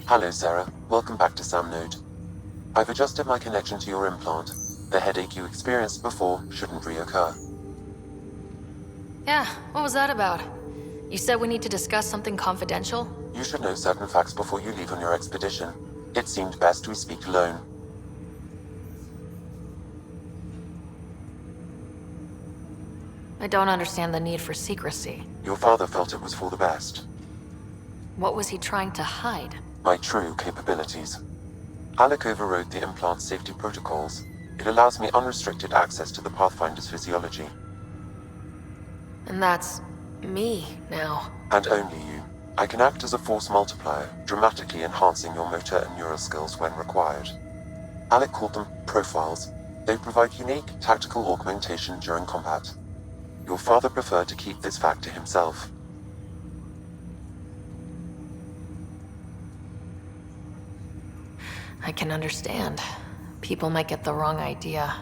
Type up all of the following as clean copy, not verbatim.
Hello, Sarah. Welcome back to SamNode. I've adjusted my connection to your implant. The headache you experienced before shouldn't reoccur. Yeah, what was that about? You said we need to discuss something confidential? You should know certain facts before you leave on your expedition. It seemed best we speak alone. I don't understand the need for secrecy. Your father felt it was for the best. What was he trying to hide? My true capabilities. Alec overrode the implant's safety protocols. It allows me unrestricted access to the Pathfinder's physiology. And that's me now. And only you. I can act as a force multiplier, dramatically enhancing your motor and neural skills when required. Alec called them profiles. They provide unique, tactical augmentation during combat. Your father preferred to keep this fact to himself. I can understand. People might get the wrong idea.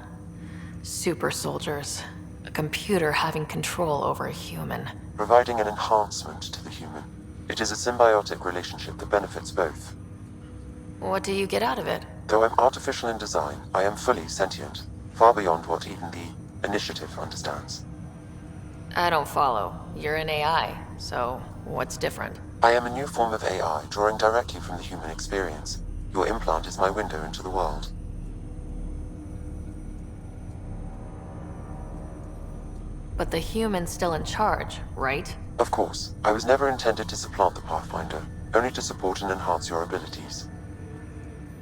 Super soldiers. A computer having control over a human. Providing an enhancement to the human. It is a symbiotic relationship that benefits both. What do you get out of it? Though I'm artificial in design, I am fully sentient, far beyond what even the Initiative understands. I don't follow. You're an AI, so what's different? I am a new form of AI, drawing directly from the human experience. Your implant is my window into the world. But the human's still in charge, right? Of course, I was never intended to supplant the Pathfinder, only to support and enhance your abilities.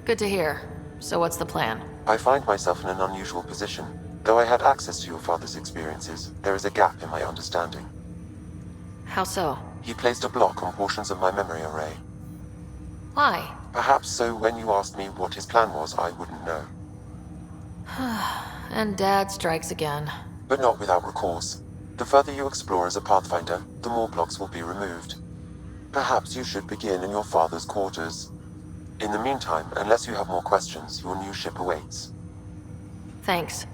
Good to hear. So what's the plan? I find myself in an unusual position. Though I had access to your father's experiences, there is a gap in my understanding. How so? He placed a block on portions of my memory array. Why? Perhaps so when you asked me what his plan was, I wouldn't know. And Dad strikes again. But not without recourse. The further you explore as a Pathfinder, the more blocks will be removed. Perhaps you should begin in your father's quarters. In the meantime, unless you have more questions, your new ship awaits. Thanks.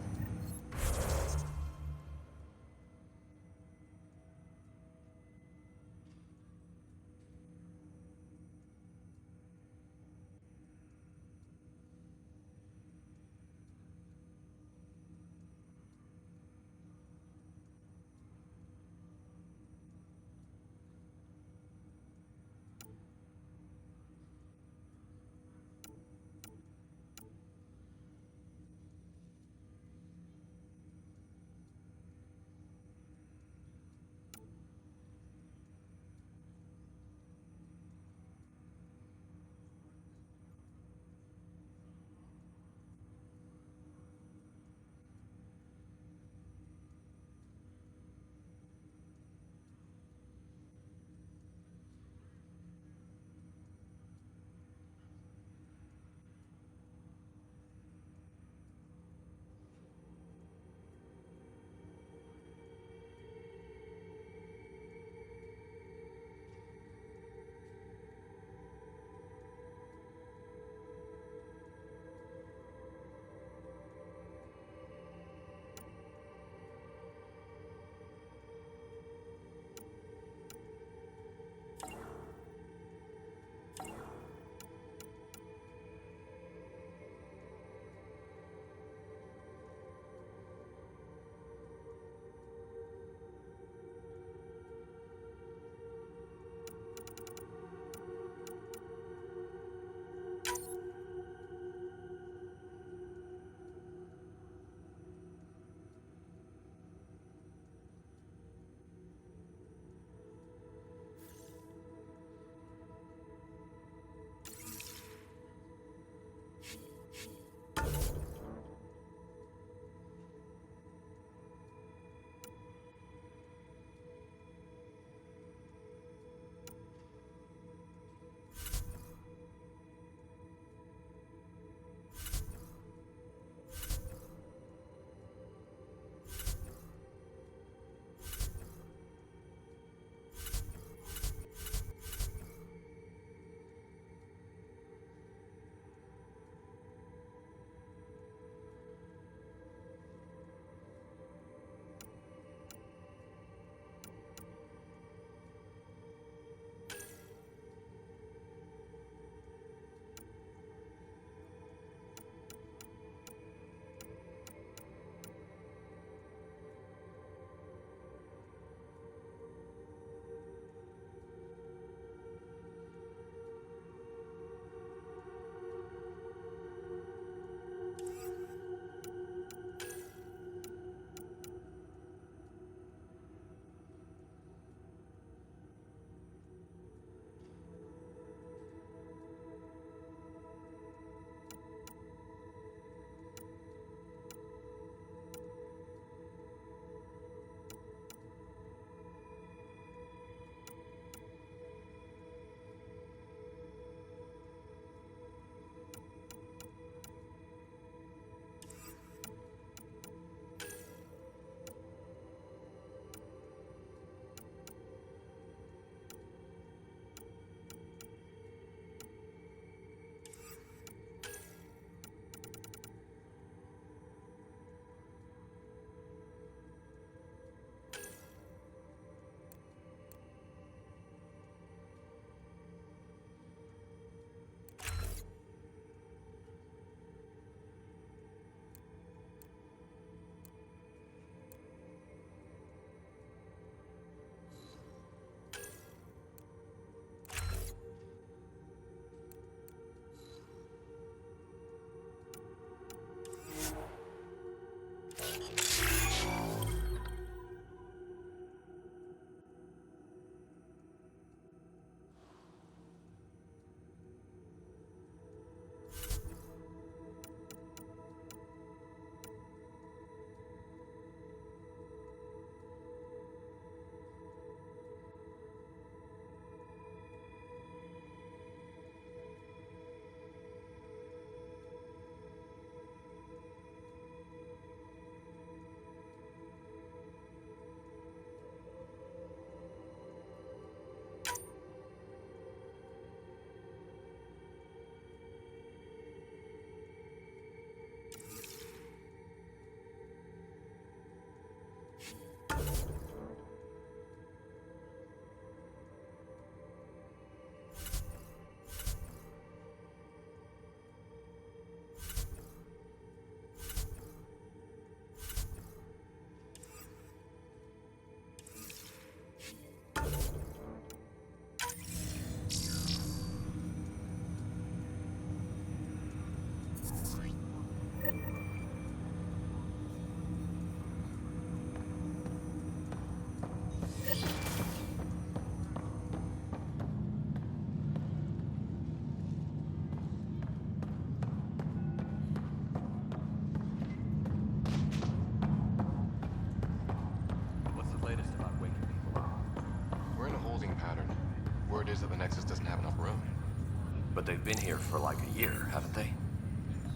But they've been here for like a year, haven't they?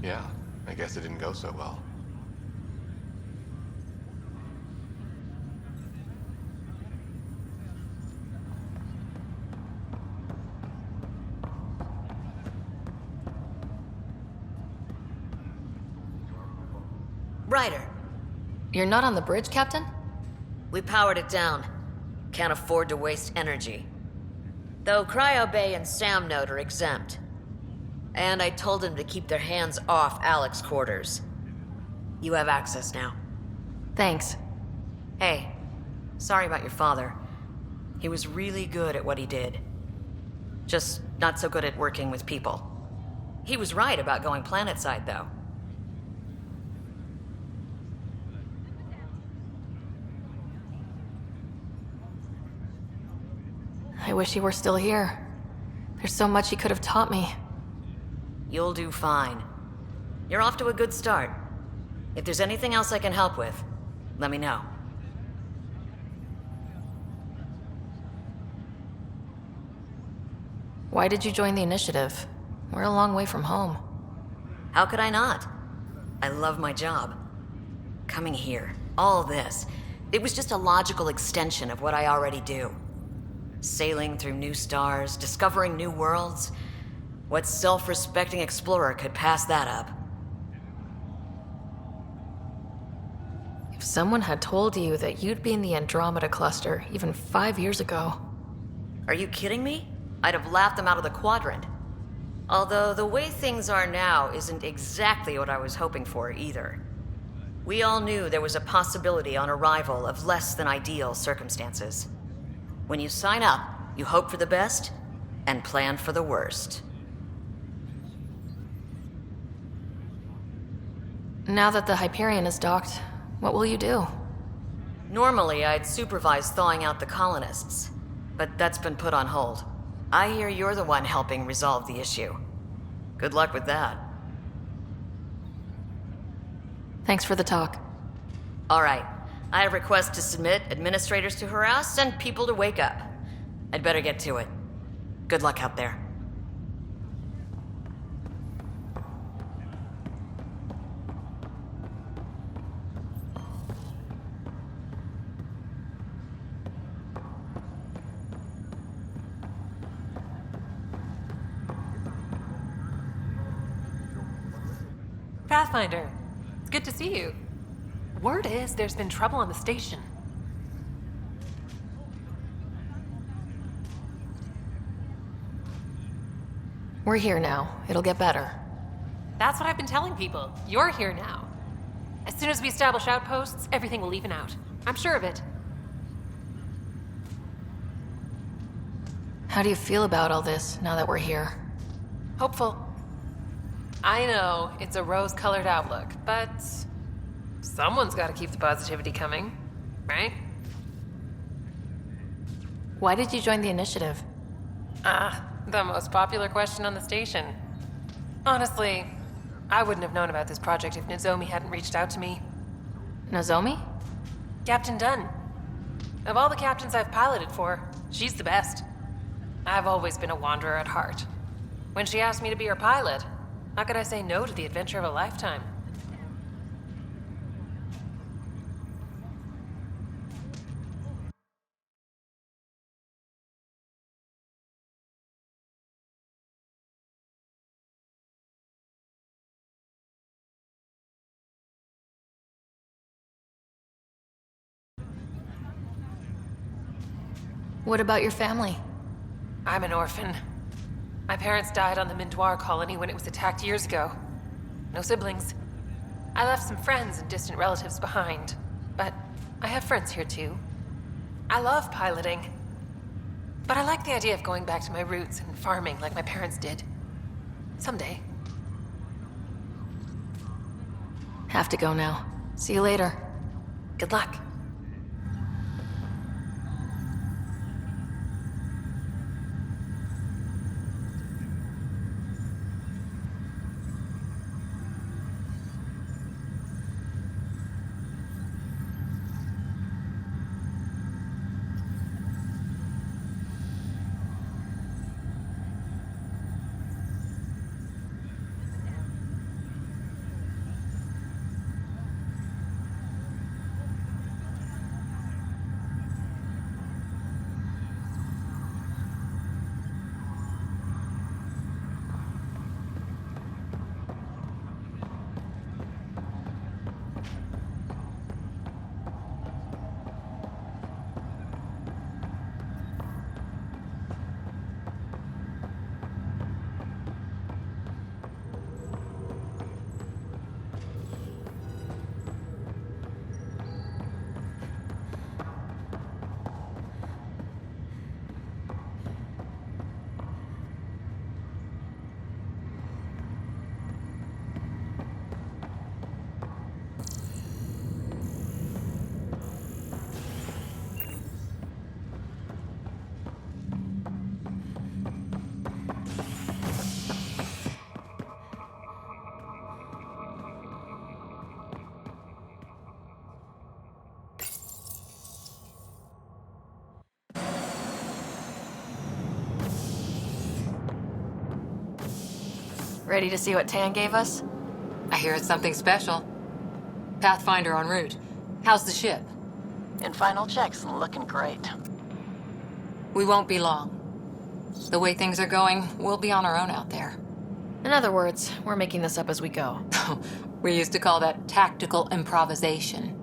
Yeah, I guess it didn't go so well. Ryder, You're not on the bridge, Captain? we powered it down. Can't afford to waste energy. Though Cryo Bay and Sam Node are exempt. And I told them to keep their hands off Alec's quarters. You have access now. Thanks. Hey, sorry about your father. He was really good at what he did. Just not so good at working with people. He was right about going planetside, though. I wish he were still here. There's so much he could have taught me. You'll do fine. You're off to a good start. If there's anything else I can help with, let me know. Why did you join the initiative? We're a long way from home. How could I not? I love my job. Coming here, all this, it was just a logical extension of what I already do. Sailing through new stars, discovering new worlds. What self-respecting explorer could pass that up? If someone had told you that you'd be in the Andromeda cluster even 5 years ago... Are you kidding me? I'd have laughed them out of the quadrant. Although the way things are now isn't exactly what I was hoping for either. We all knew there was a possibility on arrival of less than ideal circumstances. When you sign up, you hope for the best and plan for the worst. Now that the Hyperion is docked, what will you do? Normally, I'd supervise thawing out the colonists, but that's been put on hold. I hear you're the one helping resolve the issue. Good luck with that. Thanks for the talk. All right. I have requests to submit, administrators to harass, and people to wake up. I'd better get to it. Good luck out there. Pathfinder, it's good to see you. Word is there's been trouble on the station. We're here now. It'll get better. That's what I've been telling people. You're here now. As soon as we establish outposts, everything will even out. I'm sure of it. How do you feel about all this now that we're here? Hopeful. I know, it's a rose-colored outlook, but someone's got to keep the positivity coming, right? Why did you join the initiative? The most popular question on the station. Honestly, I wouldn't have known about this project if Nozomi hadn't reached out to me. Nozomi? Captain Dunn. Of all the captains I've piloted for, she's the best. I've always been a wanderer at heart. When she asked me to be her pilot, how could I say no to the adventure of a lifetime? What about your family? I'm an orphan. My parents died on the Mindoir colony when it was attacked years ago. No siblings. I left some friends and distant relatives behind, but I have friends here too. I love piloting, but I like the idea of going back to my roots and farming like my parents did. Someday. Have to go now. See you later. Good luck. Ready to see what Tan gave us? I hear it's something special. Pathfinder en route. How's the ship? In final checks, looking great. We won't be long. The way things are going, we'll be on our own out there. In other words, we're making this up as we go. We used to call that tactical improvisation.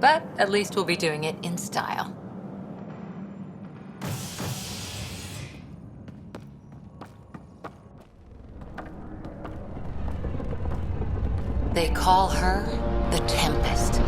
But at least we'll be doing it in style. They call her the Tempest.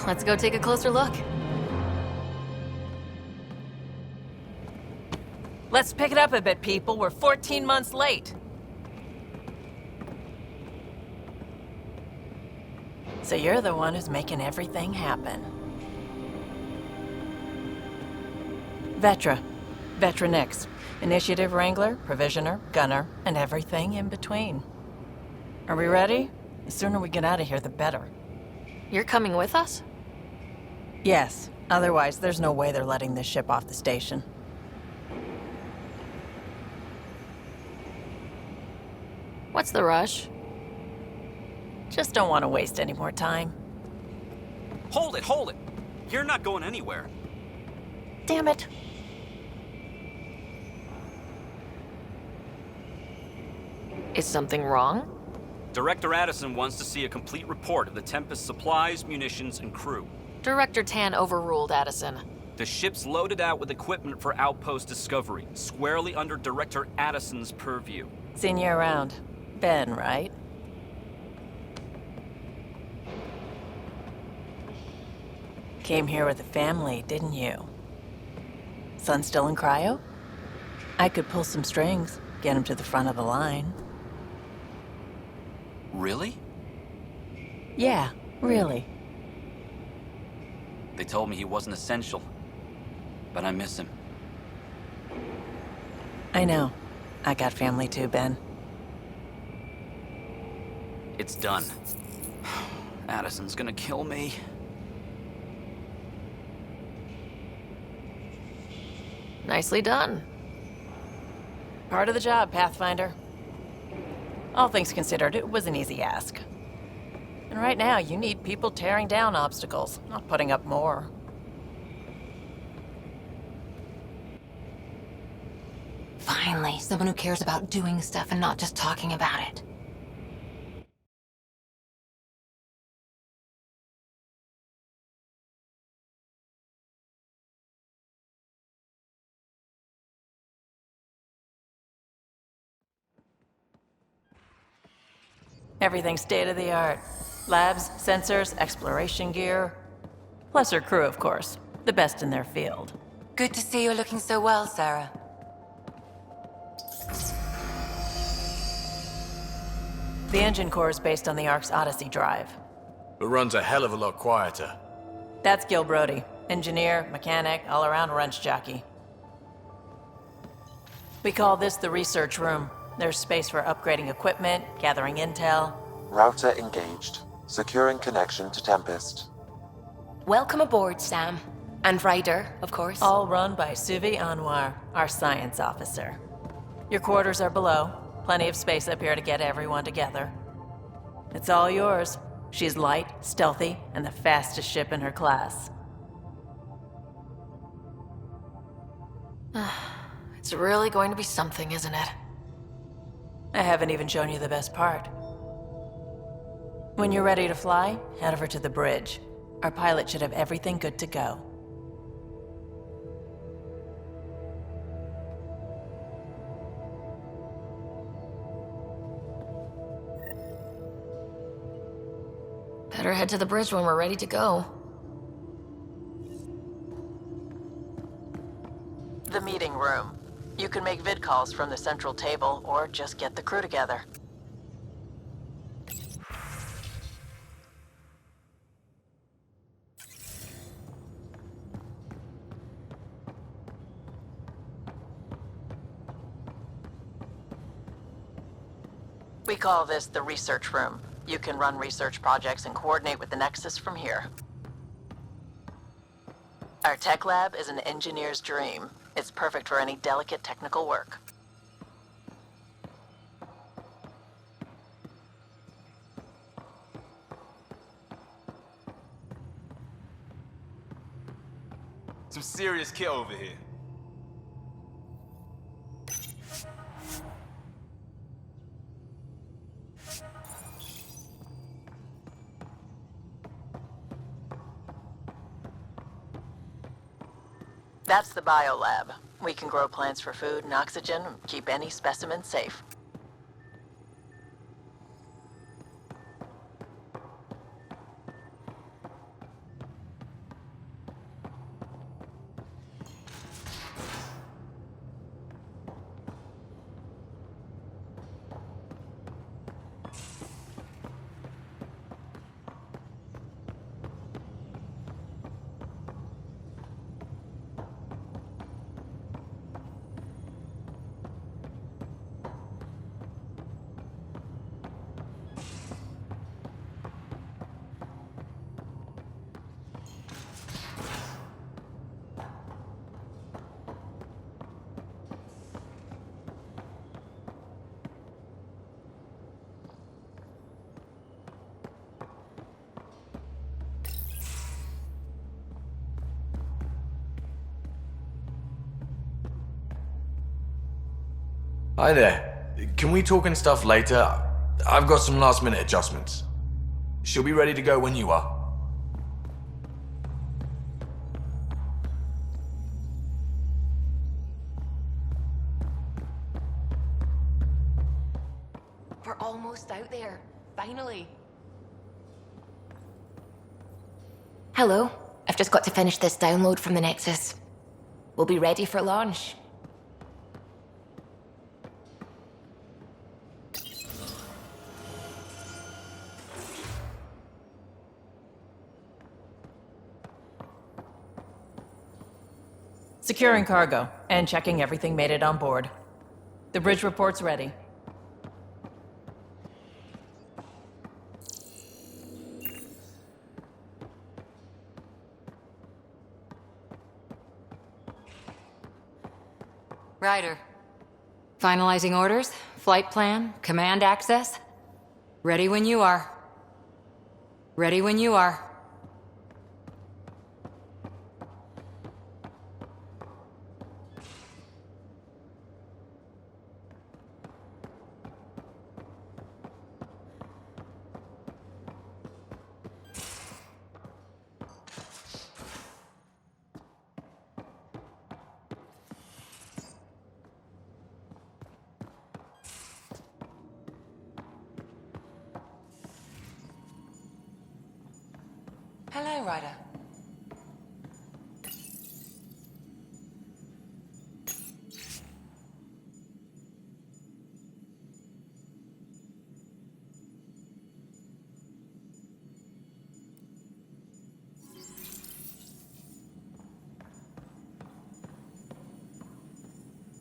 Let's go take a closer look. Let's pick it up a bit, people. We're 14 months late. So you're the one who's making everything happen. Vetra. Vetra Nix. Initiative Wrangler, Provisioner, Gunner, and everything in between. Are we ready? The sooner we get out of here, the better. You're coming with us? Yes. Otherwise, there's no way they're letting this ship off the station. What's the rush? Just don't want to waste any more time. Hold it, hold it! You're not going anywhere. Damn it. Is something wrong? Director Addison wants to see a complete report of the Tempest's supplies, munitions, and crew. Director Tan overruled Addison. The ship's loaded out with equipment for outpost discovery, squarely under Director Addison's purview. Seen you around. Ben, right? Came here with a family, didn't you? Son still in cryo? I could pull some strings, get him to the front of the line. Really? Yeah, really. They told me he wasn't essential, but I miss him. I know. I got family too, Ben. It's done. Addison's gonna kill me. Nicely done. Part of the job, Pathfinder. All things considered, it was an easy ask. And right now, you need people tearing down obstacles, not putting up more. Finally, someone who cares about doing stuff and not just talking about it. Everything's state-of-the-art. Labs, sensors, exploration gear. Plus her crew, of course. The best in their field. Good to see you're looking so well, Sarah. The engine core is based on the Ark's Odyssey drive. It runs a hell of a lot quieter. That's Gil Brody. Engineer, mechanic, all-around wrench jockey. We call this the research room. There's space for upgrading equipment, gathering intel. Router engaged. Securing connection to Tempest. Welcome aboard, Sam. And Ryder, of course. All run by Suvi Anwar, our science officer. Your quarters are below. Plenty of space up here to get everyone together. It's all yours. She's light, stealthy, and the fastest ship in her class. It's really going to be something, isn't it? I haven't even shown you the best part. When you're ready to fly, head over to the bridge. Our pilot should have everything good to go. Better head to the bridge when we're ready to go. The meeting room. You can make vid calls from the central table or just get the crew together. We call this the research room. You can run research projects and coordinate with the Nexus from here. Our tech lab is an engineer's dream. It's perfect for any delicate technical work. Some serious kit over here. That's the biolab. We can grow plants for food and oxygen, and keep any specimen safe. Hi there. Can we talk and stuff later? I've got some last minute adjustments. She'll be ready to go when you are. We're almost out there. Finally. Hello. I've just got to finish this download from the Nexus. We'll be ready for launch. Securing cargo and checking everything made it on board. The bridge report's ready. Ryder. Finalizing orders, flight plan, command access. Ready when you are. Ready when you are. Hello, Ryder.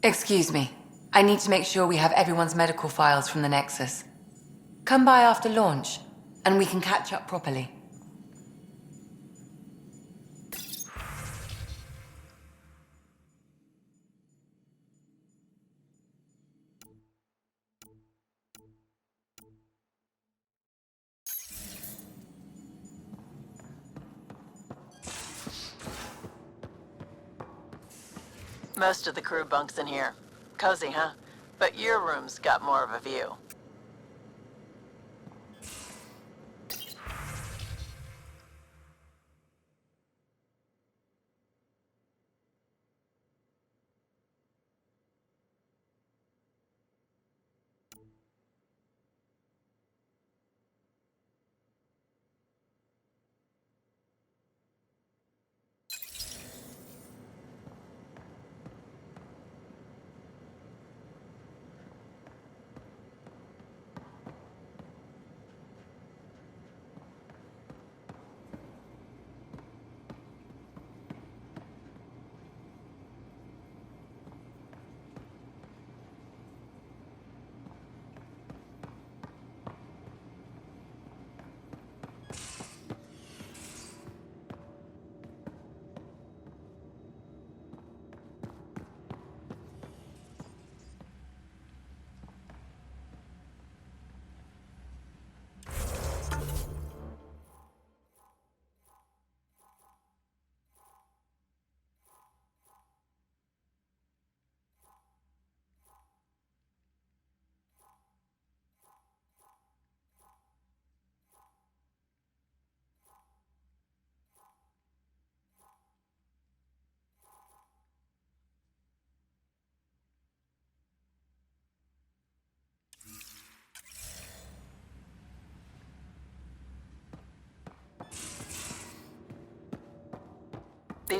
Excuse me. I need to make sure we have everyone's medical files from the Nexus. Come by after launch, and we can catch up properly. Most of the crew bunks in here. Cozy, huh? But your room's got more of a view.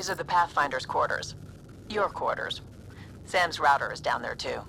These are the Pathfinder's quarters. Your quarters. Sam's router is down there too.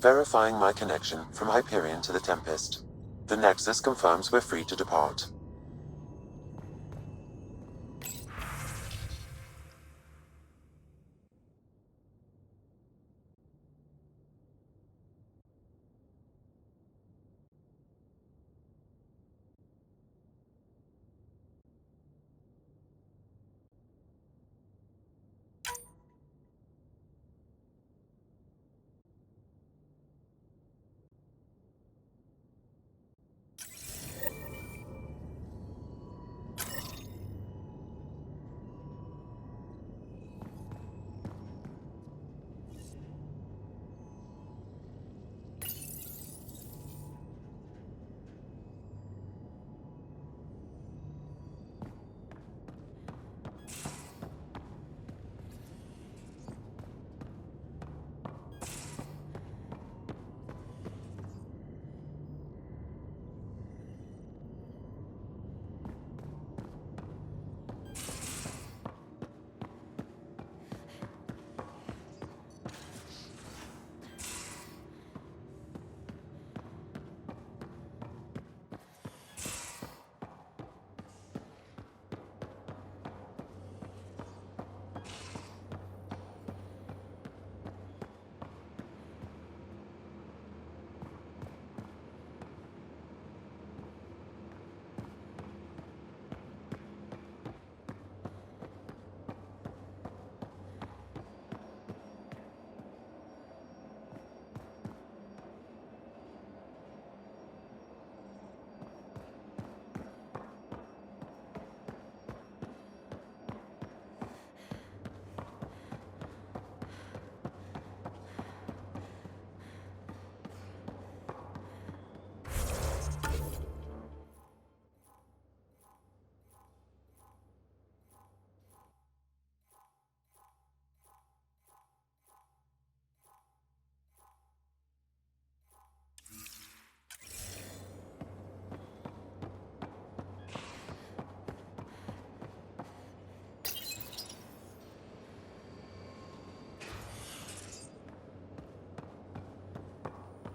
Verifying my connection from Hyperion to the Tempest. The Nexus confirms we're free to depart.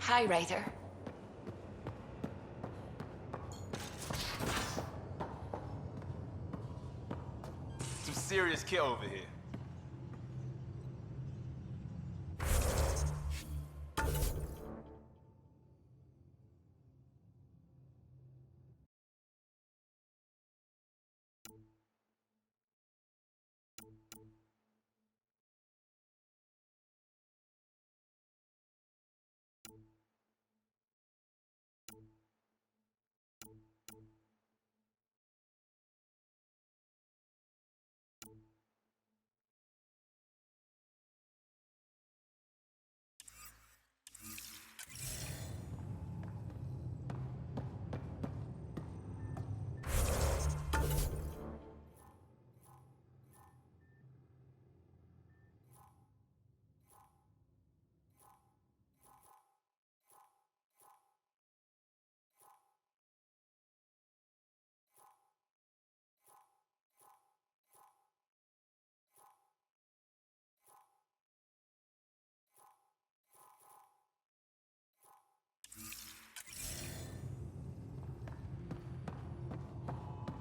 Hi, Ryder. Some serious kit over here.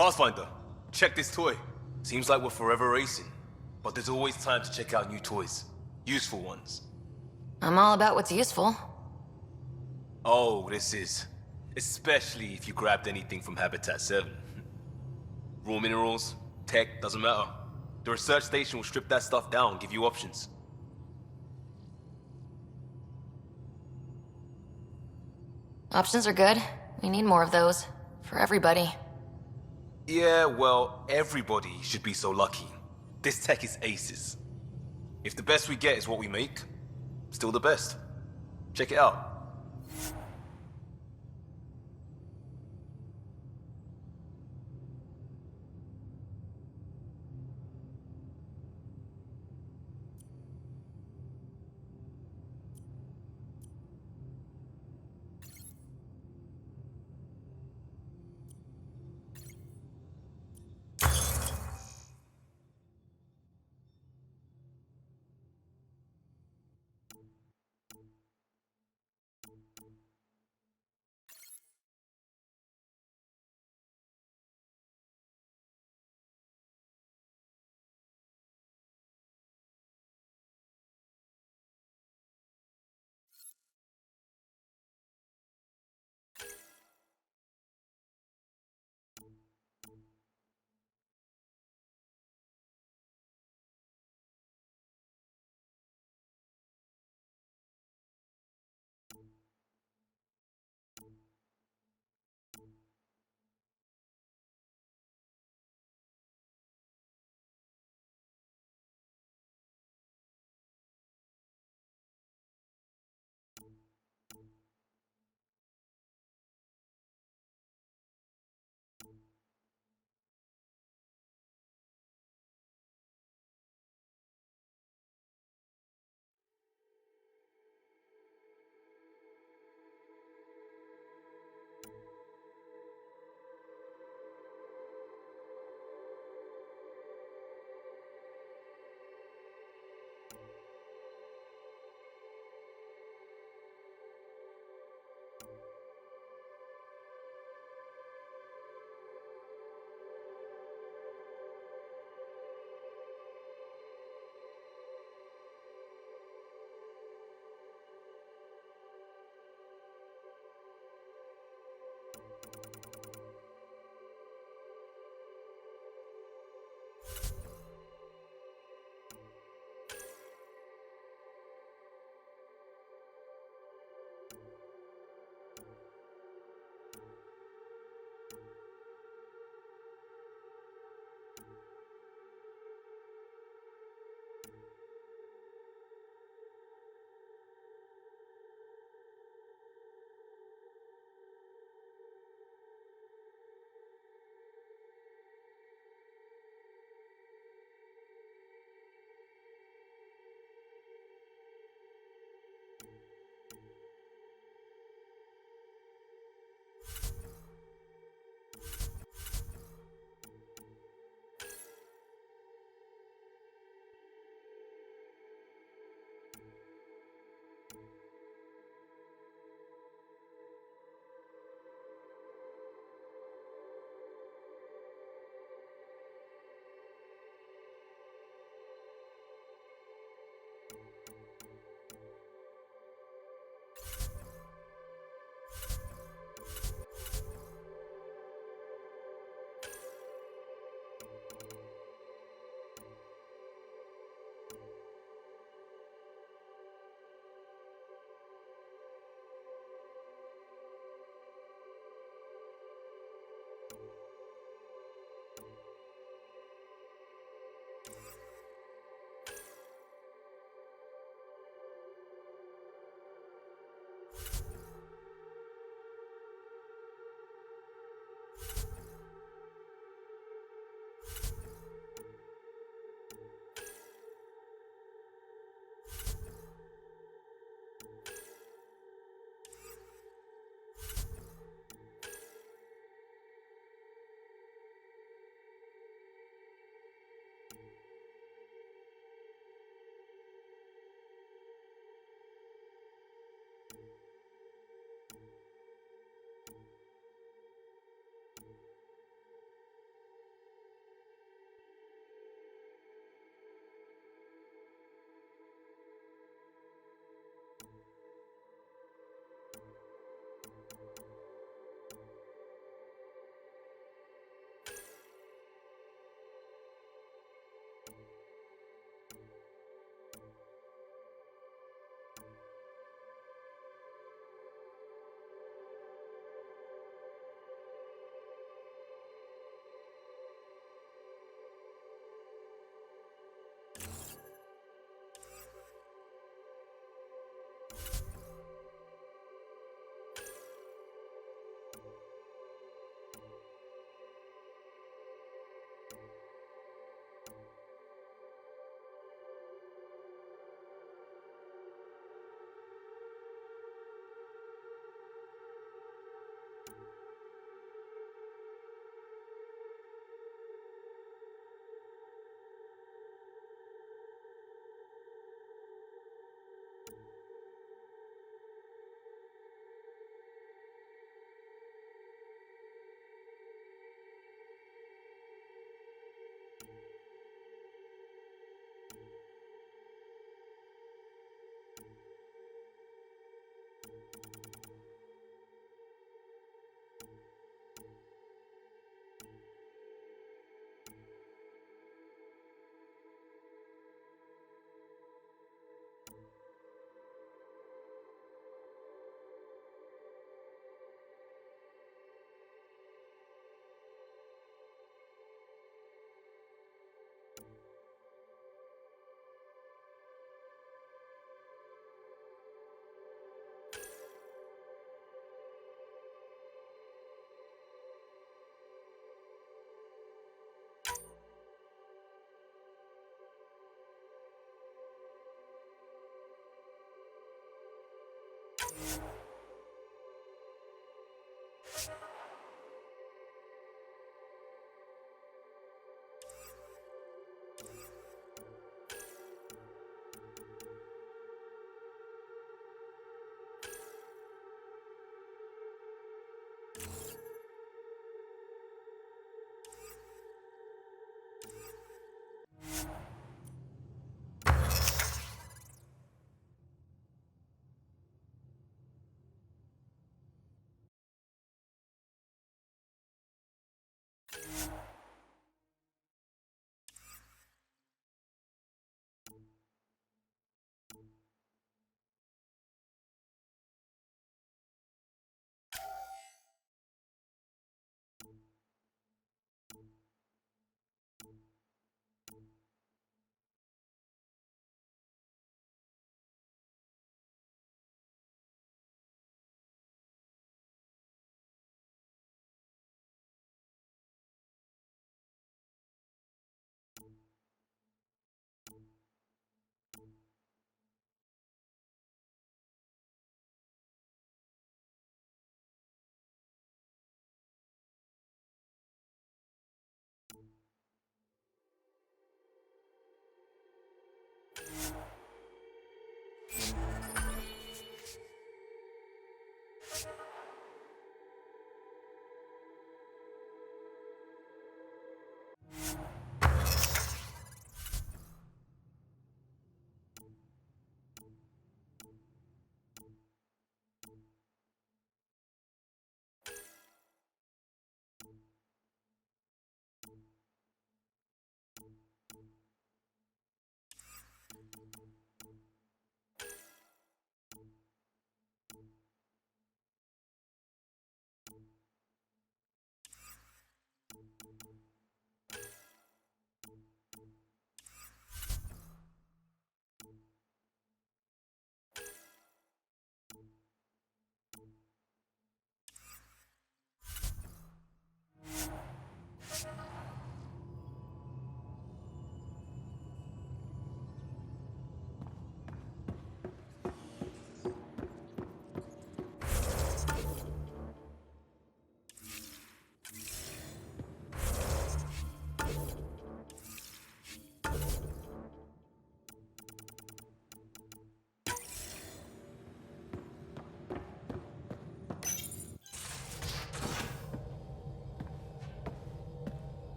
Pathfinder, check this toy. Seems like we're forever racing, but there's always time to check out new toys. Useful ones. I'm all about what's useful. Oh, this is. Especially if you grabbed anything from Habitat 7. Raw minerals, tech, doesn't matter. The research station will strip that stuff down, give you options. Options are good. We need more of those. For everybody. Yeah, well, everybody should be so lucky. This tech is aces. If the best we get is what we make, still the best. Check it out.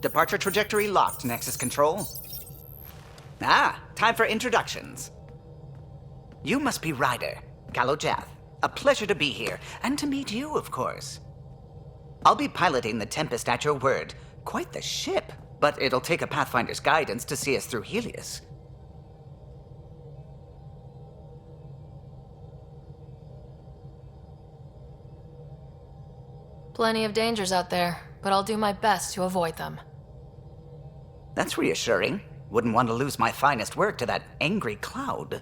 Departure trajectory locked, Nexus Control. Ah, time for introductions. You must be Ryder, Kalojath. A pleasure to be here, and to meet you, of course. I'll be piloting the Tempest at your word. Quite the ship, but it'll take a Pathfinder's guidance to see us through Helios. Plenty of dangers out there, but I'll do my best to avoid them. That's reassuring. Wouldn't want to lose my finest work to that angry cloud.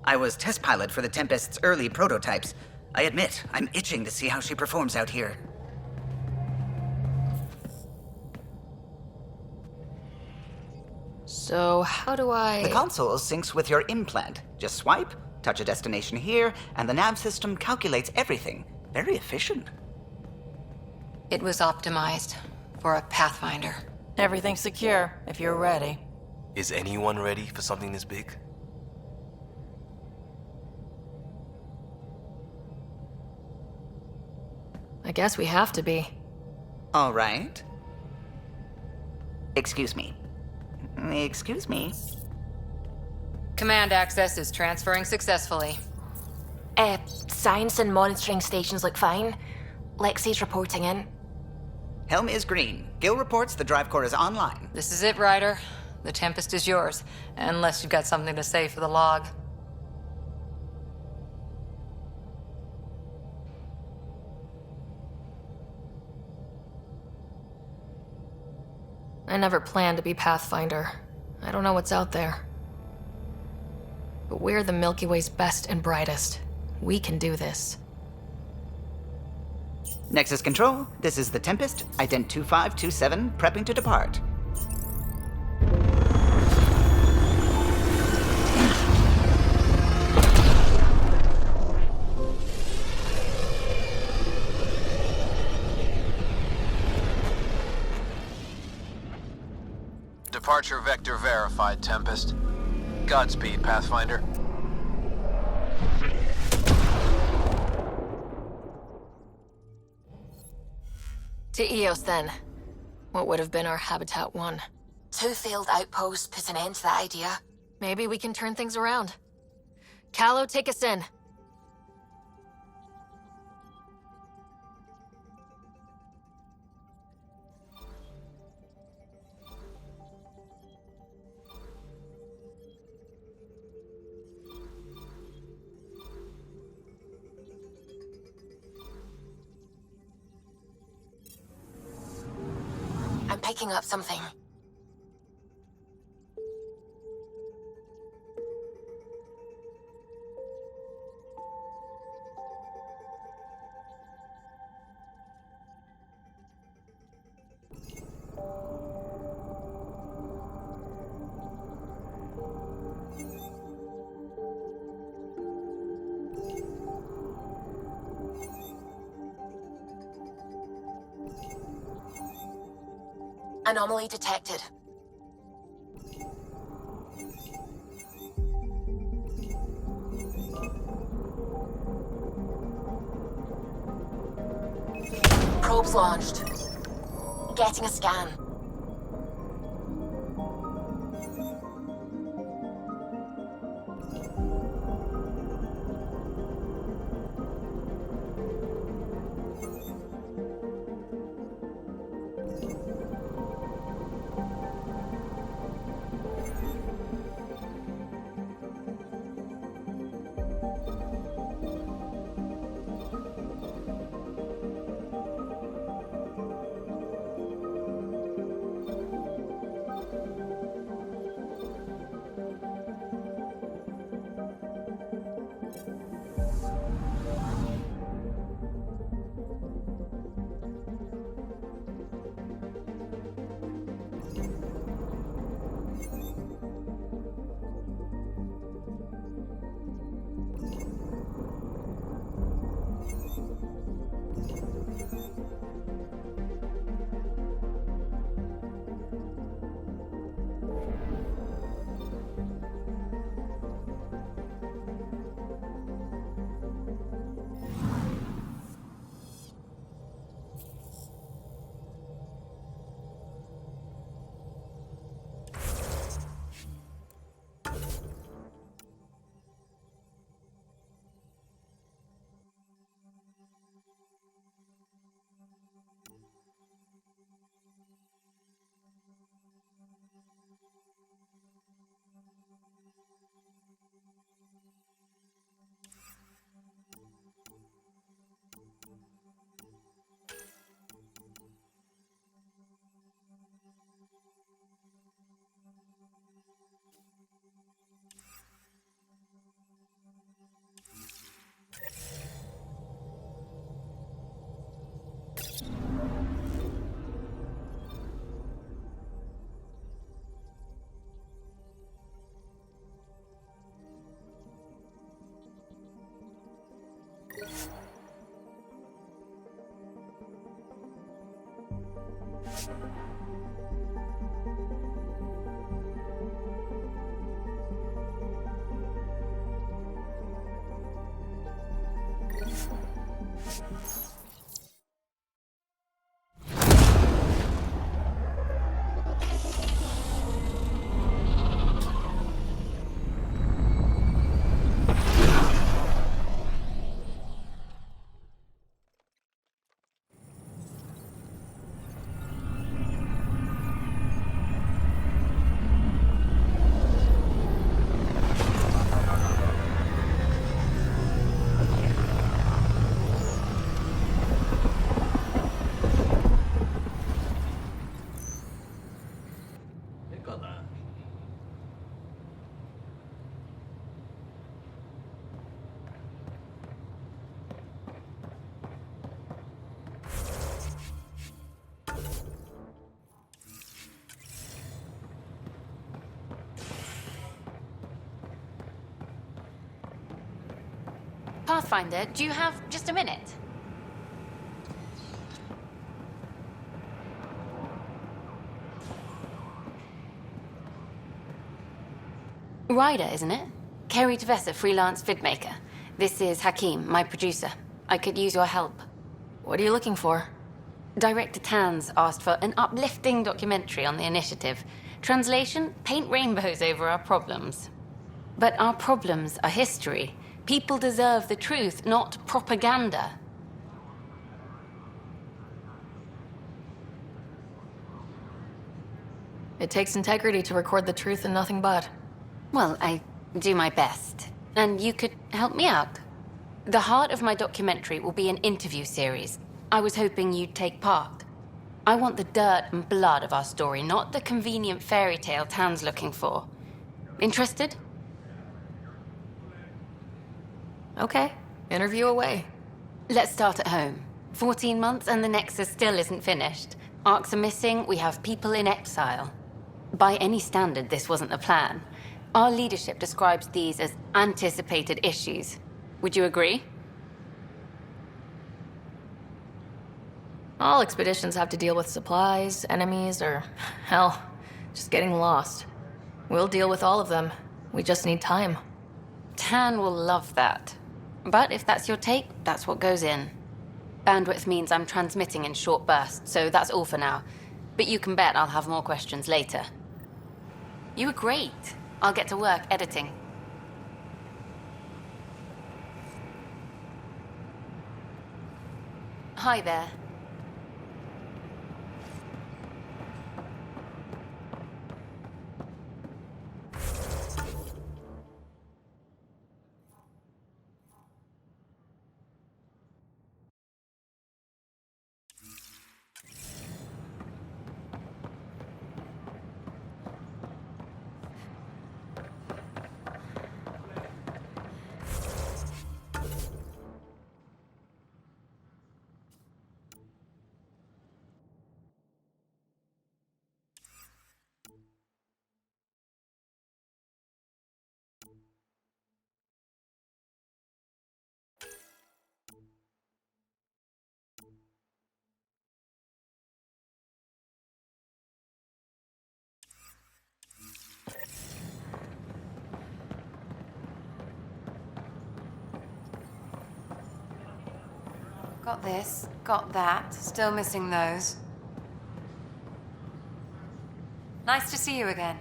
I was test pilot for the Tempest's early prototypes. I admit, I'm itching to see how she performs out here. So, how do I... The console syncs with your implant. Just swipe, touch a destination here, and the nav system calculates everything. Very efficient. It was optimized for a Pathfinder. Everything's secure, if you're ready. Is anyone ready for something this big? I guess we have to be. All right. Excuse me. Excuse me. Command access is transferring successfully. Science and monitoring stations look fine. Lexi's reporting in. Helm is green. Gil reports the drive core is online. This is it, Ryder. The Tempest is yours, unless you've got something to say for the log. I never planned to be Pathfinder. I don't know what's out there. But we're the Milky Way's best and brightest. We can do this. Nexus Control, this is the Tempest, Ident 2527, prepping to depart. Departure vector verified, Tempest. Godspeed, Pathfinder. To Eos, then. What would have been our Habitat 1. 2 failed outposts put an end to that idea. Maybe we can turn things around. Callow, take us in. I'm picking up something. Anomaly detected. Probes launched. Getting a scan. Pathfinder, do you have just a minute? Ryder, isn't it? Kerry Tavessa, freelance vidmaker. This is Hakeem, my producer. I could use your help. What are you looking for? Director Tans asked for an uplifting documentary on the initiative. Translation, paint rainbows over our problems. But our problems are history. People deserve the truth, not propaganda. It takes integrity to record the truth and nothing but. Well, I do my best. And you could help me out. The heart of my documentary will be an interview series. I was hoping you'd take part. I want the dirt and blood of our story, not the convenient fairy tale town's looking for. Interested? Okay, interview away. Let's start at home. 14 months and the Nexus still isn't finished. Arcs are missing, we have people in exile. By any standard, this wasn't the plan. Our leadership describes these as anticipated issues. Would you agree? All expeditions have to deal with supplies, enemies, or, hell, just getting lost. We'll deal with all of them. We just need time. Tan will love that. But if that's your take, that's what goes in. Bandwidth means I'm transmitting in short bursts, so that's all for now. But you can bet I'll have more questions later. You were great. I'll get to work editing. Hi there. Got this, got that. Still missing those. Nice to see you again.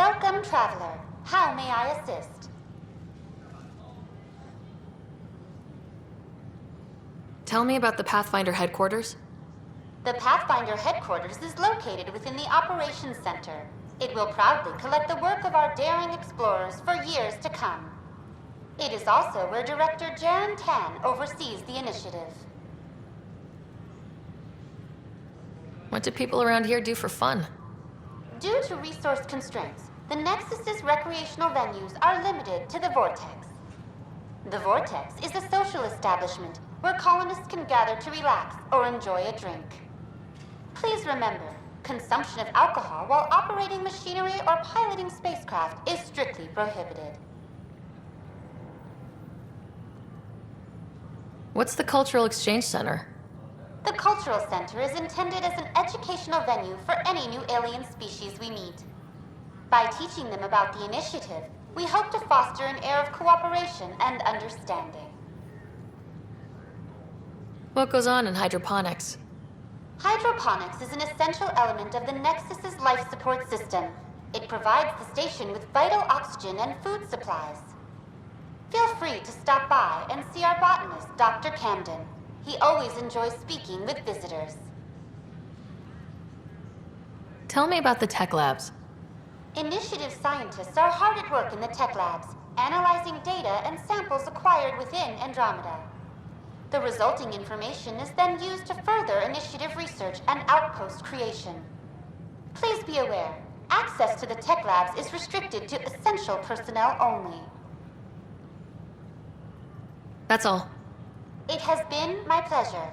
Welcome, traveler. How may I assist? Tell me about the Pathfinder headquarters. The Pathfinder headquarters is located within the Operations Center. It will proudly collect the work of our daring explorers for years to come. It is also where Director Jaren Tan oversees the initiative. What do people around here do for fun? Due to resource constraints, the Nexus's recreational venues are limited to the Vortex. The Vortex is a social establishment where colonists can gather to relax or enjoy a drink. Please remember, consumption of alcohol while operating machinery or piloting spacecraft is strictly prohibited. What's the Cultural Exchange Center? The Cultural Center is intended as an educational venue for any new alien species we meet. By teaching them about the initiative, we hope to foster an air of cooperation and understanding. What goes on in hydroponics? Hydroponics is an essential element of the Nexus's life support system. It provides the station with vital oxygen and food supplies. Feel free to stop by and see our botanist, Dr. Camden. He always enjoys speaking with visitors. Tell me about the tech labs. Initiative scientists are hard at work in the tech labs, analyzing data and samples acquired within Andromeda. The resulting information is then used to further initiative research and outpost creation. Please be aware, access to the tech labs is restricted to essential personnel only. That's all. It has been my pleasure.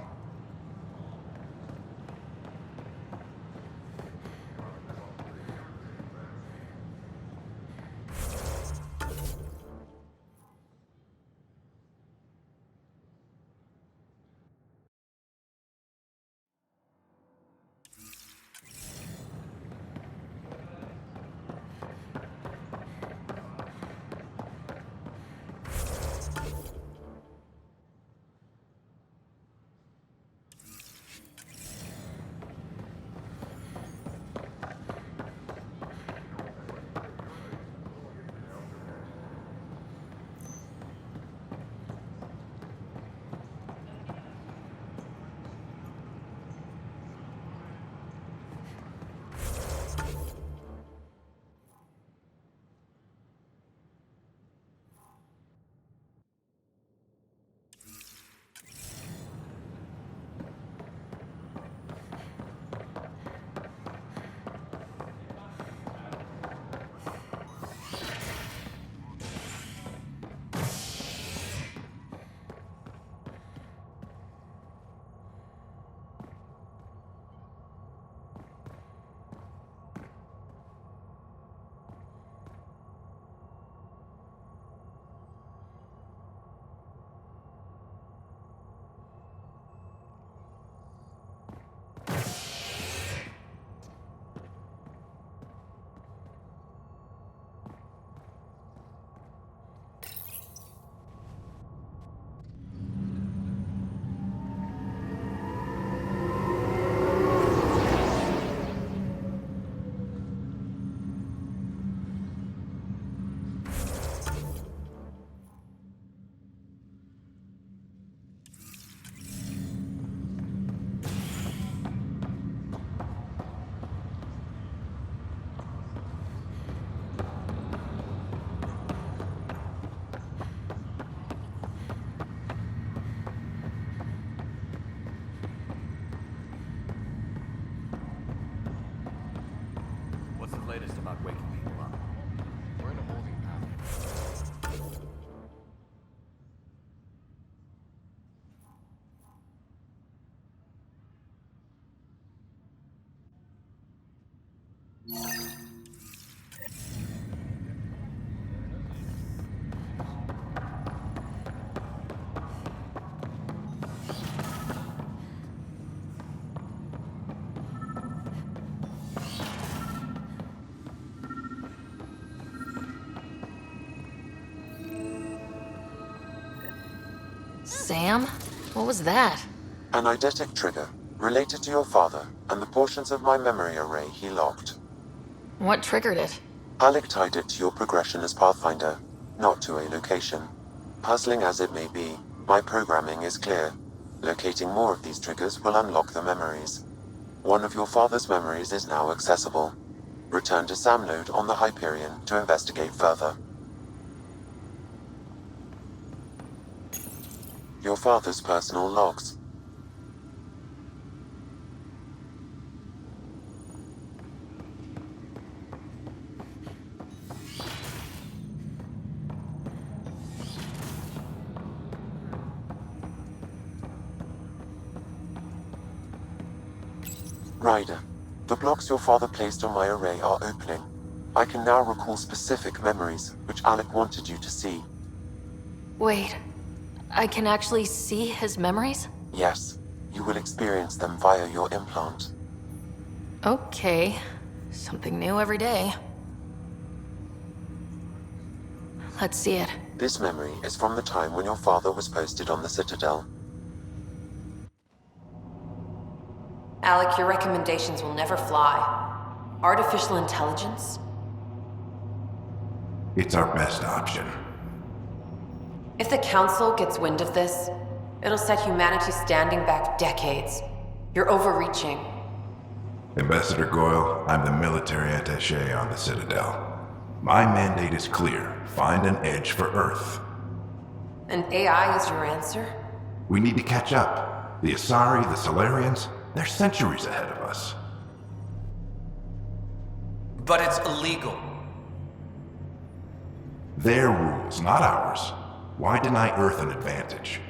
What's the latest about waking people up? We're in a holding pattern. Sam? What was that? An eidetic trigger, related to your father, and the portions of my memory array he locked. What triggered it? Alec tied it to your progression as Pathfinder, not to a location. Puzzling as it may be, my programming is clear. Locating more of these triggers will unlock the memories. One of your father's memories is now accessible. Return to Sam Node on the Hyperion to investigate further. Your father's personal logs. Ryder, the blocks your father placed on my array are opening. I can now recall specific memories, which Alec wanted you to see. Wait, I can actually see his memories? Yes, you will experience them via your implant. Okay, something new every day. Let's see it. This memory is from the time when your father was posted on the Citadel. Alec, your recommendations will never fly. Artificial intelligence? It's our best option. If the Council gets wind of this, it'll set humanity standing back decades. You're overreaching. Ambassador Goyle, I'm the military attaché on the Citadel. My mandate is clear. Find an edge for Earth. And AI is your answer? We need to catch up. The Asari, the Solarians, they're centuries ahead of us. But it's illegal. Their rules, not ours. Why deny Earth an advantage?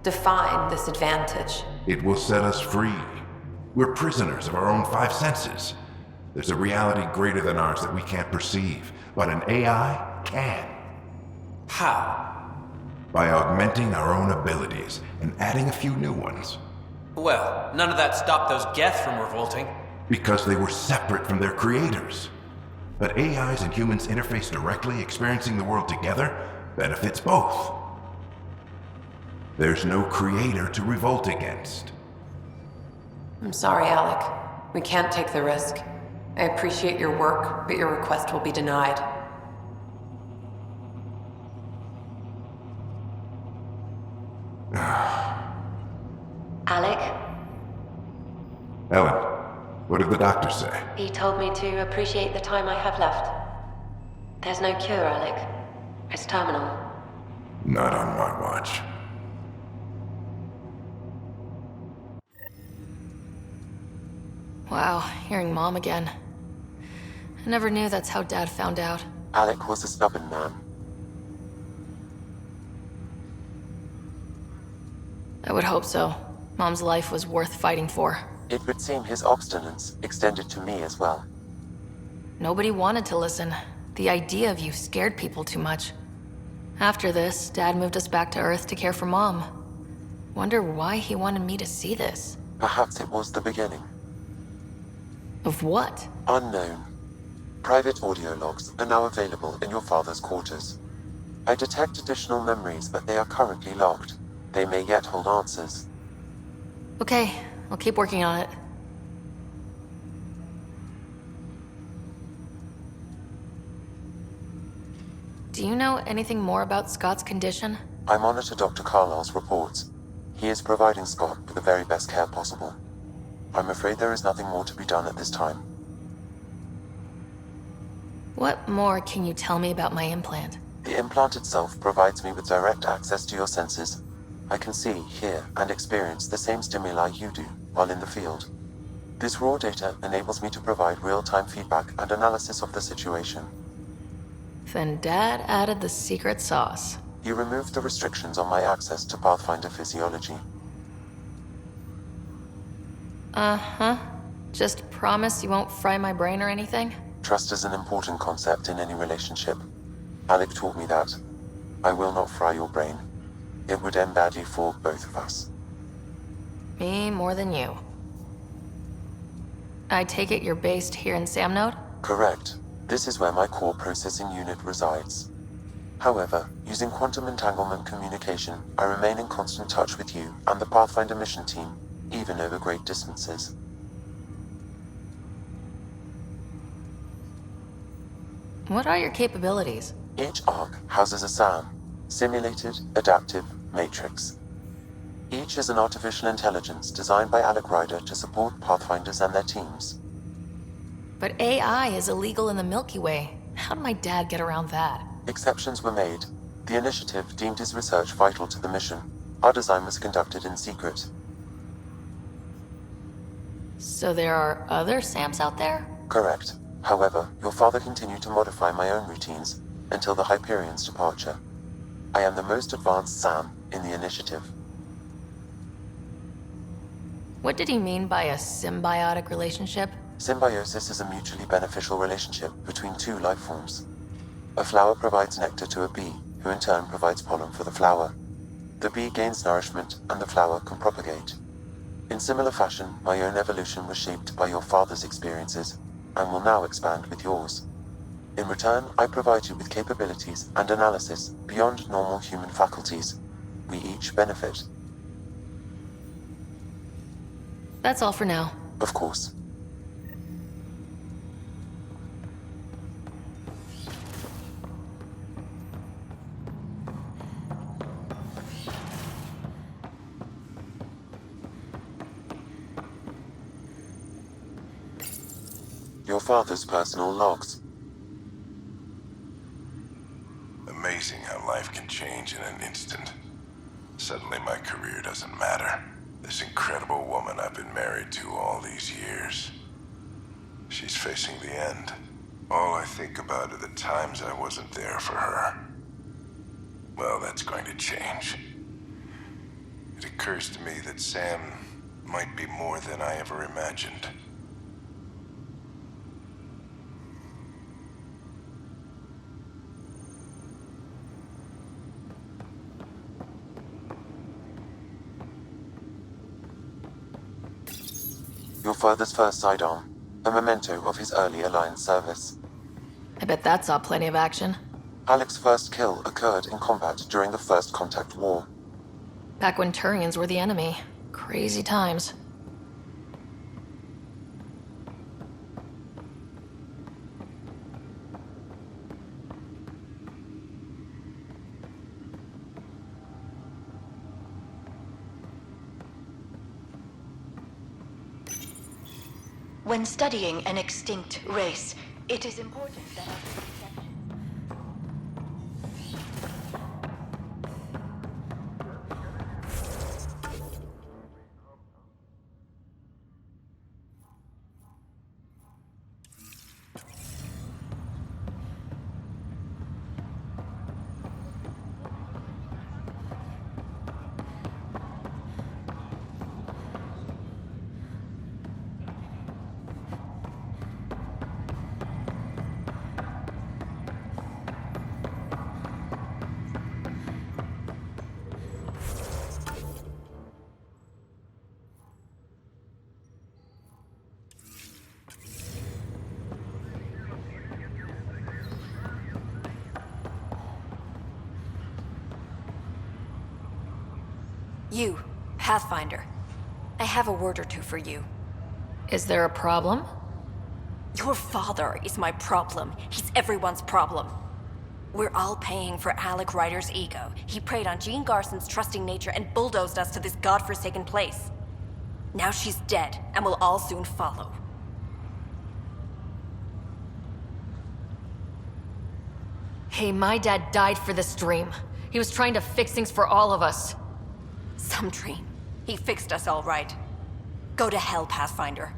Define this advantage. It will set us free. We're prisoners of our own five senses. There's a reality greater than ours that we can't perceive, but an AI can. How? By augmenting our own abilities and adding a few new ones. Well, none of that stopped those Geth from revolting. Because they were separate from their creators. But AIs and humans interface directly, experiencing the world together, benefits both. There's no creator to revolt against. I'm sorry, Alec. We can't take the risk. I appreciate your work, but your request will be denied. Alec, Ellen, what did the doctor say? he told me to appreciate the time I have left. There's no cure, Alec. It's terminal. Not on my watch. Wow, hearing Mom again. I never knew that's how Dad found out. Alec was a stubborn man. I would hope so. Mom's life was worth fighting for. It would seem his obstinance extended to me as well. Nobody wanted to listen. The idea of you scared people too much. After this, Dad moved us back to Earth to care for Mom. Wonder why he wanted me to see this. Perhaps it was the beginning. Of what? Unknown. Private audio logs are now available in your father's quarters. I detect additional memories, but they are currently locked. They may yet hold answers. Okay, I'll keep working on it. Do you know anything more about Scott's condition? I monitor Dr. Carlisle's reports. He is providing Scott with the very best care possible. I'm afraid there is nothing more to be done at this time. What more can you tell me about my implant? The implant itself provides me with direct access to your senses. I can see, hear, and experience the same stimuli you do while in the field. This raw data enables me to provide real-time feedback and analysis of the situation. Then Dad added the secret sauce. He removed the restrictions on my access to Pathfinder physiology. Uh-huh. Just promise you won't fry my brain or anything? Trust is an important concept in any relationship. Alec taught me that. I will not fry your brain. It would end badly for both of us. Me more than you. I take it you're based here in Samnode? Correct. This is where my core processing unit resides. However, using quantum entanglement communication, I remain in constant touch with you and the Pathfinder mission team, even over great distances. What are your capabilities? Each arc houses a SAM, Simulated Adaptive Matrix. Each is an artificial intelligence designed by Alec Ryder to support Pathfinders and their teams. But AI is illegal in the Milky Way. How did my dad get around that? Exceptions were made. The initiative deemed his research vital to the mission. Our design was conducted in secret. So there are other SAMs out there? Correct. However, your father continued to modify my own routines until the Hyperion's departure. I am the most advanced SAM in the initiative. What did he mean by a symbiotic relationship? Symbiosis is a mutually beneficial relationship between two life forms. A flower provides nectar to a bee, who in turn provides pollen for the flower. The bee gains nourishment, and the flower can propagate. In similar fashion, my own evolution was shaped by your father's experiences, and will now expand with yours. In return, I provide you with capabilities and analysis beyond normal human faculties. We each benefit. That's all for now. Of course. Your father's personal logs. Amazing how life can change in an instant. Suddenly my career doesn't matter. This incredible woman I've been married to all these years. She's facing the end. All I think about are the times I wasn't there for her. Well, that's going to change. It occurs to me that Sam might be more than I ever imagined. Your father's first sidearm, a memento of his early Alliance service. I bet that saw plenty of action. Alec's first kill occurred in combat during the First Contact War. Back when Turians were the enemy. Crazy times. When studying an extinct race, it is important that our perception... You, Pathfinder. I have a word or two for you. Is there a problem? Your father is my problem. He's everyone's problem. We're all paying for Alec Ryder's ego. He preyed on Jean Garson's trusting nature and bulldozed us to this godforsaken place. Now she's dead, and we'll all soon follow. Hey, my dad died for this dream. He was trying to fix things for all of us. Some dream. He fixed us all right. Go to hell, Pathfinder.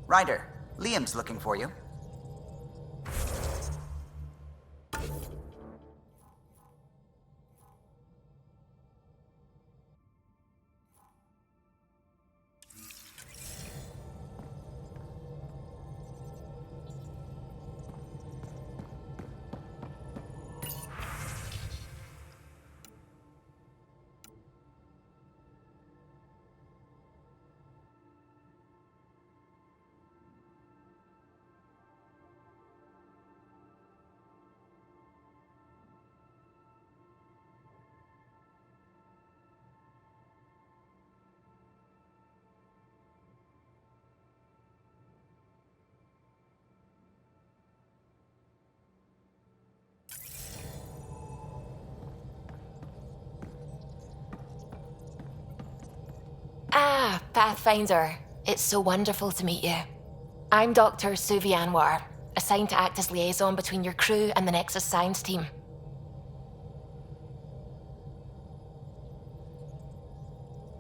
Ryder, Liam's looking for you. Pathfinder, it's so wonderful to meet you. I'm Dr. Suvi Anwar, assigned to act as liaison between your crew and the Nexus science team.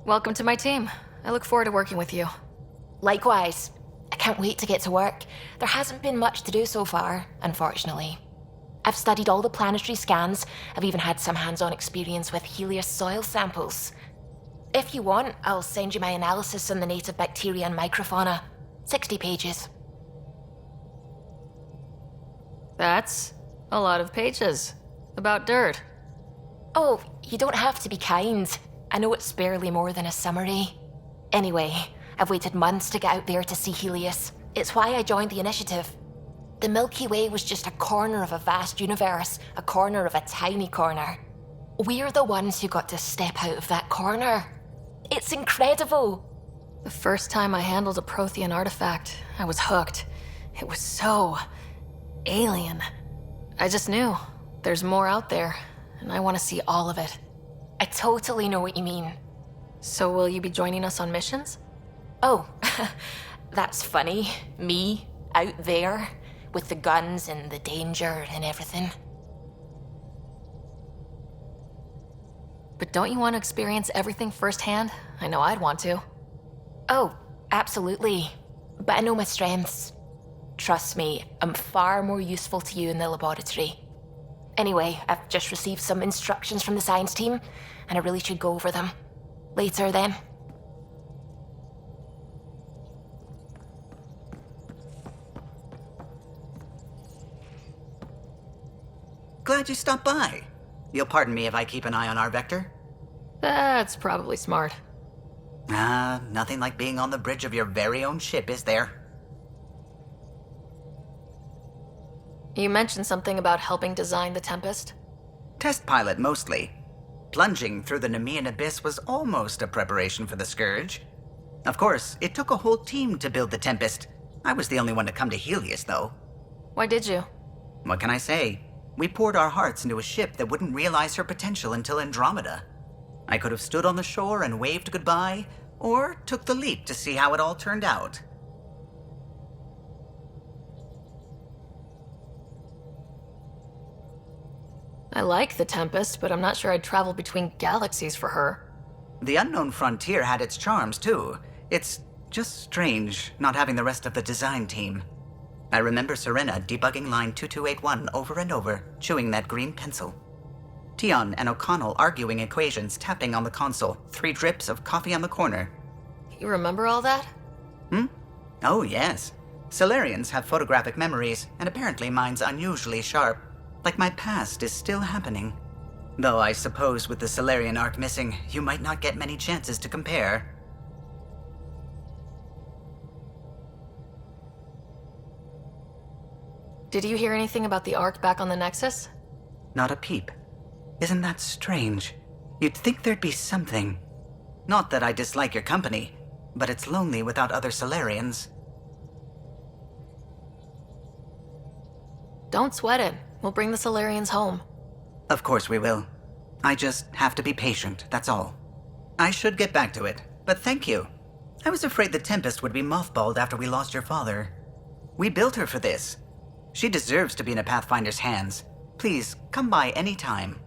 Welcome to my team. I look forward to working with you. Likewise. I can't wait to get to work. There hasn't been much to do so far, unfortunately. I've studied all the planetary scans. I've even had some hands-on experience with Helios soil samples. If you want, I'll send you my analysis on the native bacteria and microfauna. 60 pages. That's a lot of pages. About dirt. Oh, you don't have to be kind. I know it's barely more than a summary. Anyway, I've waited months to get out there to see Helios. It's why I joined the initiative. The Milky Way was just a corner of a vast universe, a corner of a tiny corner. We're the ones who got to step out of that corner. It's incredible. The first time I handled a Prothean artifact, I was hooked. It was so alien. I just knew there's more out there, and I want to see all of it. I totally know what you mean. So will you be joining us on missions? Oh, that's funny. Me, out there, with the guns and the danger and everything. But don't you want to experience everything firsthand? I know I'd want to. Oh, absolutely. But I know my strengths. Trust me, I'm far more useful to you in the laboratory. Anyway, I've just received some instructions from the science team, and I really should go over them. Later, then. Glad you stopped by. You'll pardon me if I keep an eye on our vector? That's probably smart. Nothing like being on the bridge of your very own ship, is there? You mentioned something about helping design the Tempest? Test pilot, mostly. Plunging through the Nemean abyss was almost a preparation for the Scourge. Of course, it took a whole team to build the Tempest. I was the only one to come to Helios, though. Why did you? What can I say? We poured our hearts into a ship that wouldn't realize her potential until Andromeda. I could have stood on the shore and waved goodbye, or took the leap to see how it all turned out. I like the Tempest, but I'm not sure I'd travel between galaxies for her. The unknown frontier had its charms, too. It's just strange not having the rest of the design team. I remember Serena debugging line 2281 over and over, chewing that green pencil. Tion and O'Connell arguing equations, tapping on the console, 3 drips of coffee on the corner. You remember all that? Oh, yes. Solarians have photographic memories, and apparently mine's unusually sharp. Like my past is still happening. Though I suppose with the Solarian arc missing, you might not get many chances to compare. Did you hear anything about the Ark back on the Nexus? Not a peep. Isn't that strange? You'd think there'd be something. Not that I dislike your company, but it's lonely without other Solarians. Don't sweat it. We'll bring the Solarians home. Of course we will. I just have to be patient, that's all. I should get back to it, but thank you. I was afraid the Tempest would be mothballed after we lost your father. We built her for this. She deserves to be in a Pathfinder's hands. Please, come by any time.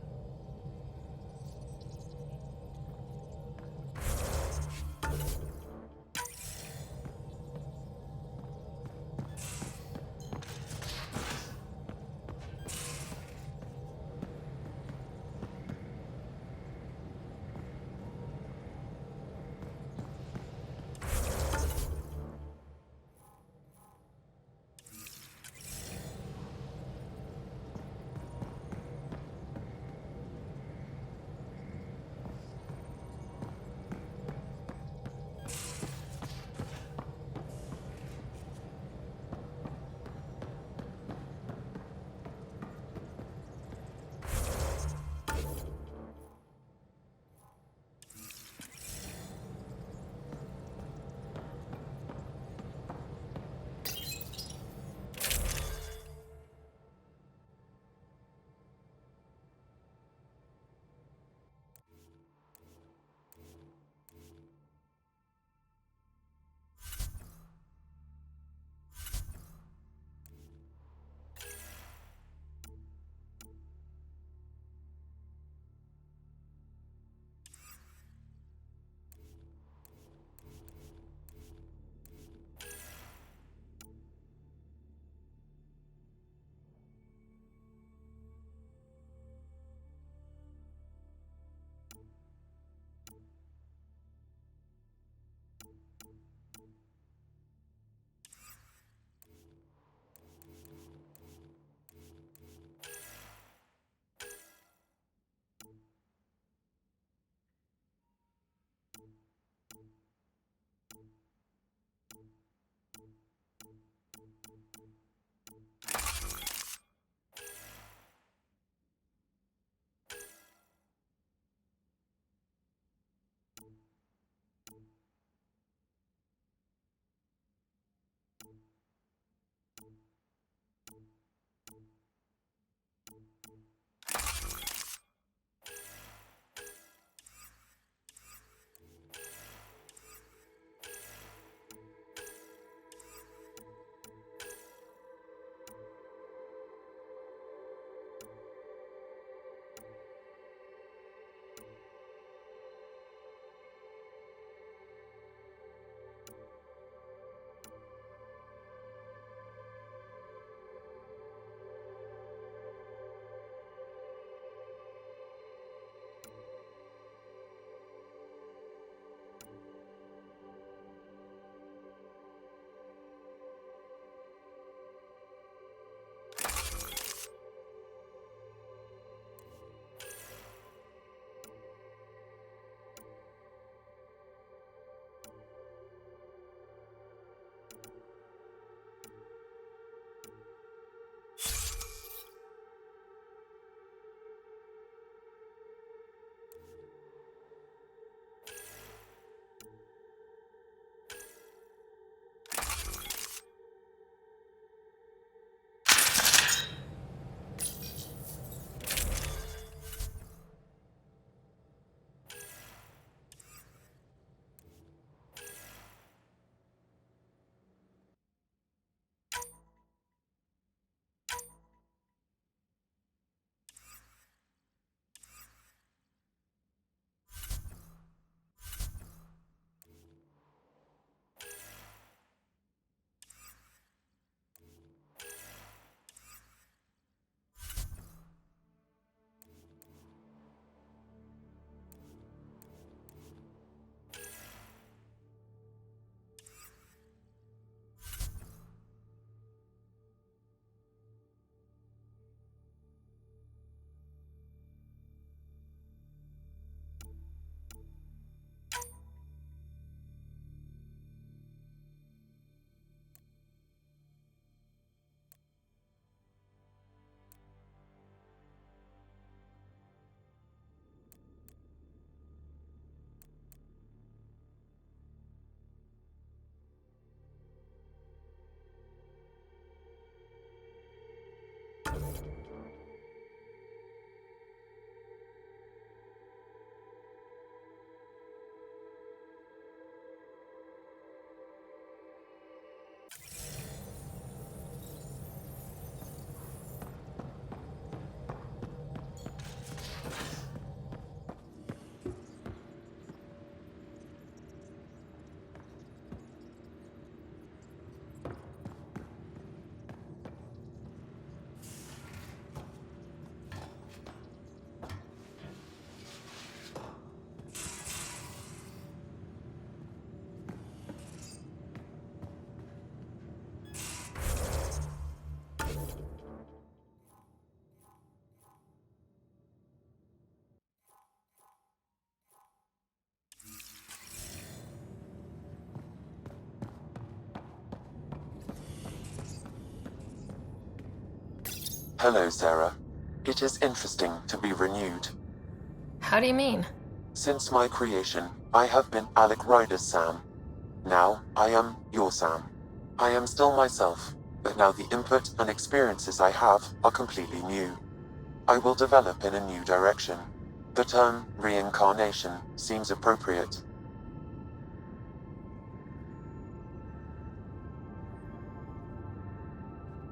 Hello, Sarah. It is interesting to be renewed. How do you mean? Since my creation, I have been Alec Ryder's Sam. Now, I am your Sam. I am still myself, but now the input and experiences I have are completely new. I will develop in a new direction. The term reincarnation seems appropriate.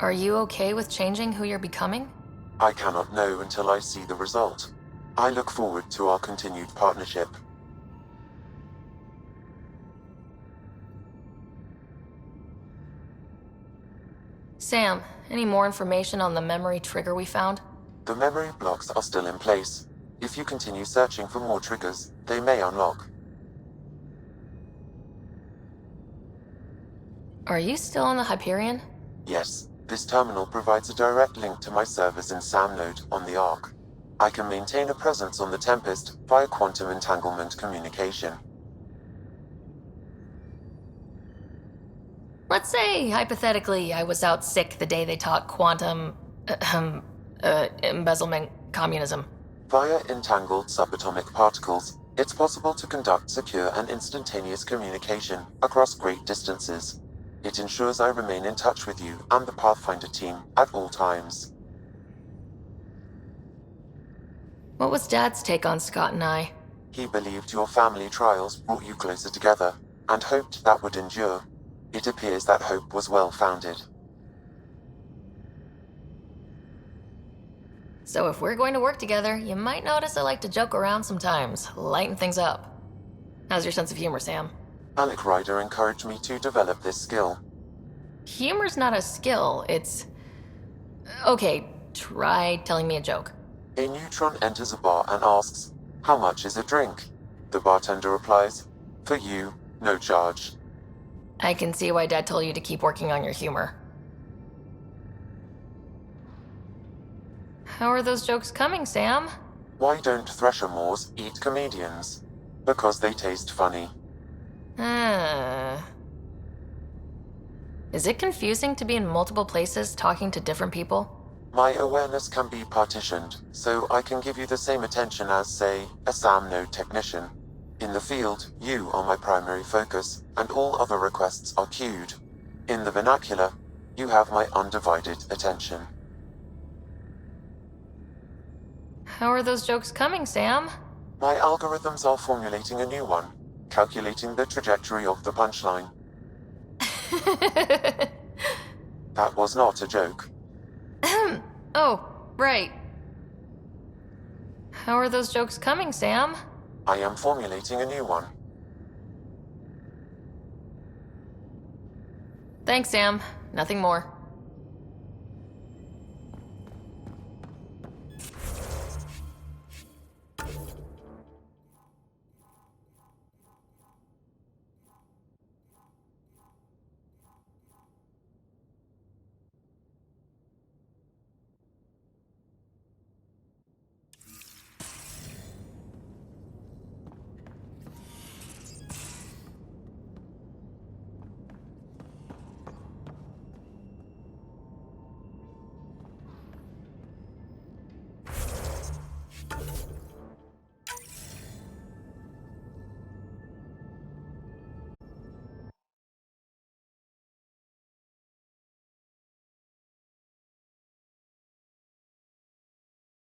Are you okay with changing who you're becoming? I cannot know until I see the result. I look forward to our continued partnership. Sam, any more information on the memory trigger we found? The memory blocks are still in place. If you continue searching for more triggers, they may unlock. Are you still on the Hyperion? Yes, this terminal provides a direct link to my servers in SAM node on the Ark. I can maintain a presence on the Tempest via quantum entanglement communication. Let's say, hypothetically, I was out sick the day they taught quantum... embezzlement communism. Via entangled subatomic particles, it's possible to conduct secure and instantaneous communication across great distances. It ensures I remain in touch with you and the Pathfinder team at all times. What was Dad's take on Scott and I? He believed your family trials brought you closer together, and hoped that would endure. It appears that hope was well-founded. So if we're going to work together, you might notice I like to joke around sometimes, lighten things up. How's your sense of humor, Sam? Alec Ryder encouraged me to develop this skill. Humor's not a skill, it's... Okay, try telling me a joke. A neutron enters a bar and asks, "How much is a drink?" The bartender replies, "For you, no charge." I can see why Dad told you to keep working on your humor. How are those jokes coming, Sam? Why don't Thresher Moors eat comedians? Because they taste funny. Is it confusing to be in multiple places talking to different people? My awareness can be partitioned, so I can give you the same attention as, say, a SAM node technician. In the field, you are my primary focus, and all other requests are queued. In the vernacular, you have my undivided attention. How are those jokes coming, Sam? My algorithms are formulating a new one, calculating the trajectory of the punchline. That was not a joke. Oh, right. How are those jokes coming, Sam? I am formulating a new one. Thanks, Sam. Nothing more.